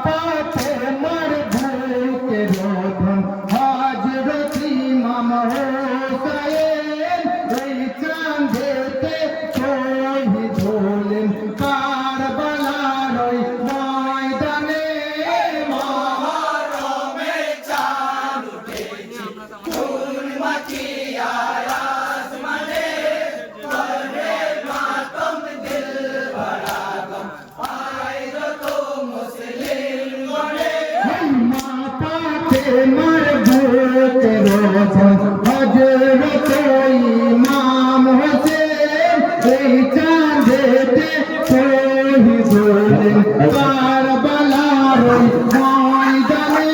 পাতে মার ভূতে রোধন হযরত ইমাম হোসেন এই চাঁদেতে শহীদ হলেন কারবালার ওই ময়দানে মহরমে চাঁদ উঠেছে ফুল মাখিয়া আসমানে করে মাতম দিল ভরা গম আয় যত মুসলিম গণে মা পাতে মার ভূতে রোধন হযরত ইমাম হোসেন এই চাঁদেতে শহীদ হলেন কারবালার ওই ময়দানে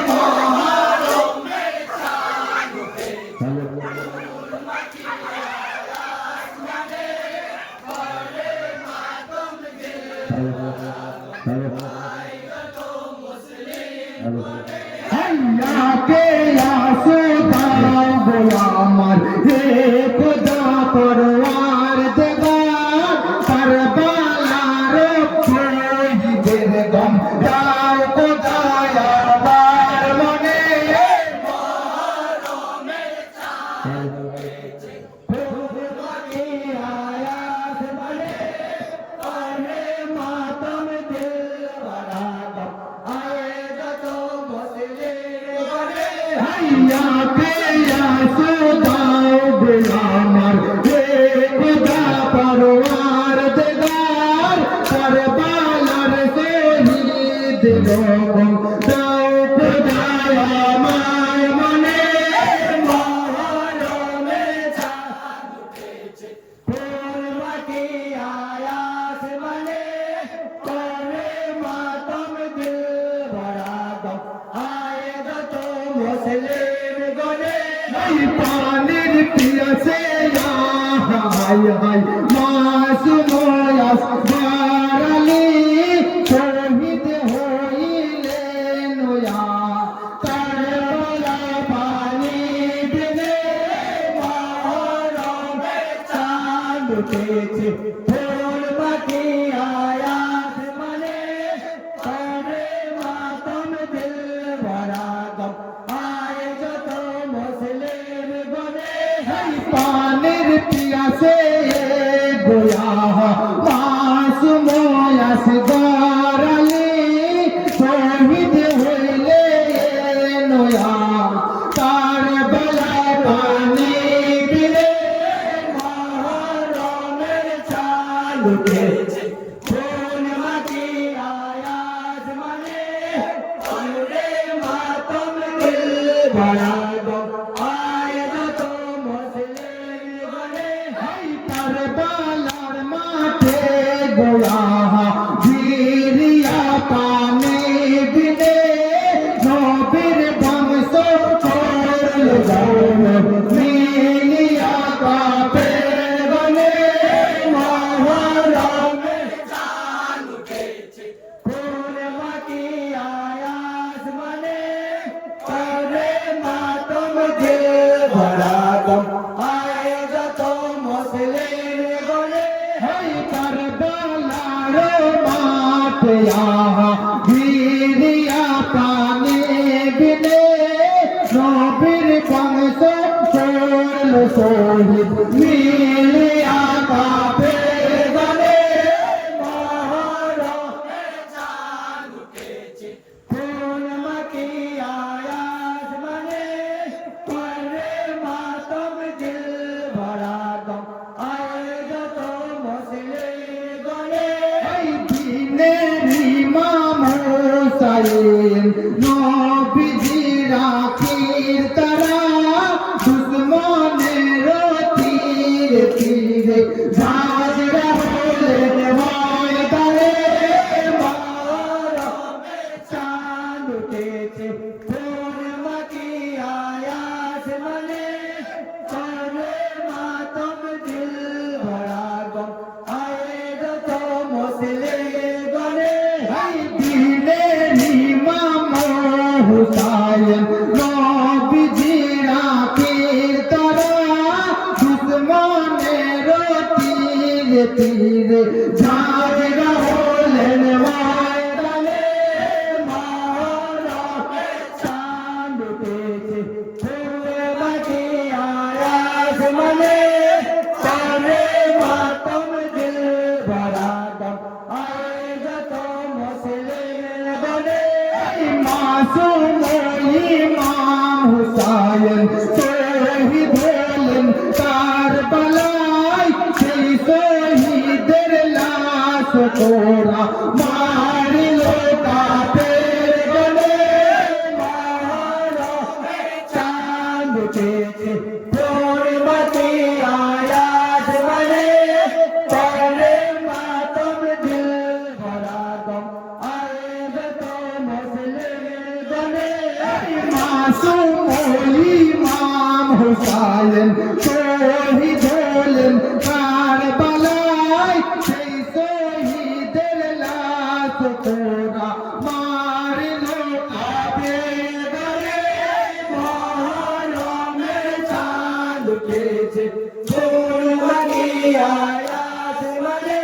মহরমে চাঁদ উঠেছে ফুল মাখিয়া আসমানে করে মাতম দিল ভরা গম আয় যত মুসলিম গণে अल्लाह के आसुदाओ गुलामर हे खुदा परवार देगार करबला रो शहीদের গম দাও খোদায়া বার মনে মহরমে চাঁদ উঠেছে ফুল মাখিয়া আসমানে করে মাতম দিল ভরা গম আয় যত মুসলিম গণে हैया के आसुदाओ गुलामर हे खुदा परवार देगार करबलार শহীদের গম দাও খোদায়া বার মনে মহরমে চাঁদ উঠেছে ফুল মাখিয়া আসমানে করে মাতম দিল ভরা গম আয় যত মুসলিম গণে পানির পিয়াসে হায় হায় মাসুময়াস বারালি শহীদ হইলেন ওয়া কারবালা পানি দিলে মহরমে চাঁদ উঠেছে ফুল মাখিয়া আসমানে করে মাতম দিল ভরা গম আয় যত মুসলিম গণে পানির পিয়াসে গোয়া মাসুময়াস বারালি শহীদ হইলেন ওয়া কারবালা পানি দিলে মহরমের চাঁদ উঠেছে ফুল মাখিয়া আসমানে করে মাতম দিল ভরা গম আয় যত মুসলিম গণে কারবালার মাঠে গোয়া ভিড়িয়া পানি দিলে নবীর বংশ করল গৌর মিলিয়া কাপের গলে মহরমের চাঁদ উঠেছে ফুল মাখিয়া আসমানে করে মাতম দিল ভরা গম আয় যত মুসলিম গণে কারবালার মাঠে ভিড়িয়া পানি দিলে নবীর বংশ করল শহীদ মিলিয়া কাপের গলে মহরমের চাঁদ উঠেছে ফুল মাখিয়া আসমানে করে মাতম দিল ভরা গম আয় যত মুসলিম গণে দিনের ইমাম হুসাইন নবীজির আখির তারা দুশ্মনের তীরে তীরে ঝাঁঝরা হলেন ময়দানে মহরমের চাঁদ উঠেছে ফুল মাখিয়া আসমানে করে মাতম দিল ভরা গম আয় যত মুসলিম গণে দিনের ইমাম হুসাইন মাসুম ইমাম হুসাইন শহীদ হলেন কারবালায় সেই শহীদের লাশ তোরা মারিলো কাফের গলে চাঁদ উঠেছে পূর্ণিমাতে আয়াত মানে করে মাতম দিল ভরা গম আজ তো মুসলিম গনে মাসুম ইমাম হুসাইন শহীদ হলেন কারবালায় সেই শহীদের লাশ তোরা মারিলো কাফের গলে মহরমে চাঁদ উঠেছে পূর্ণিমাতে আয়াত মানে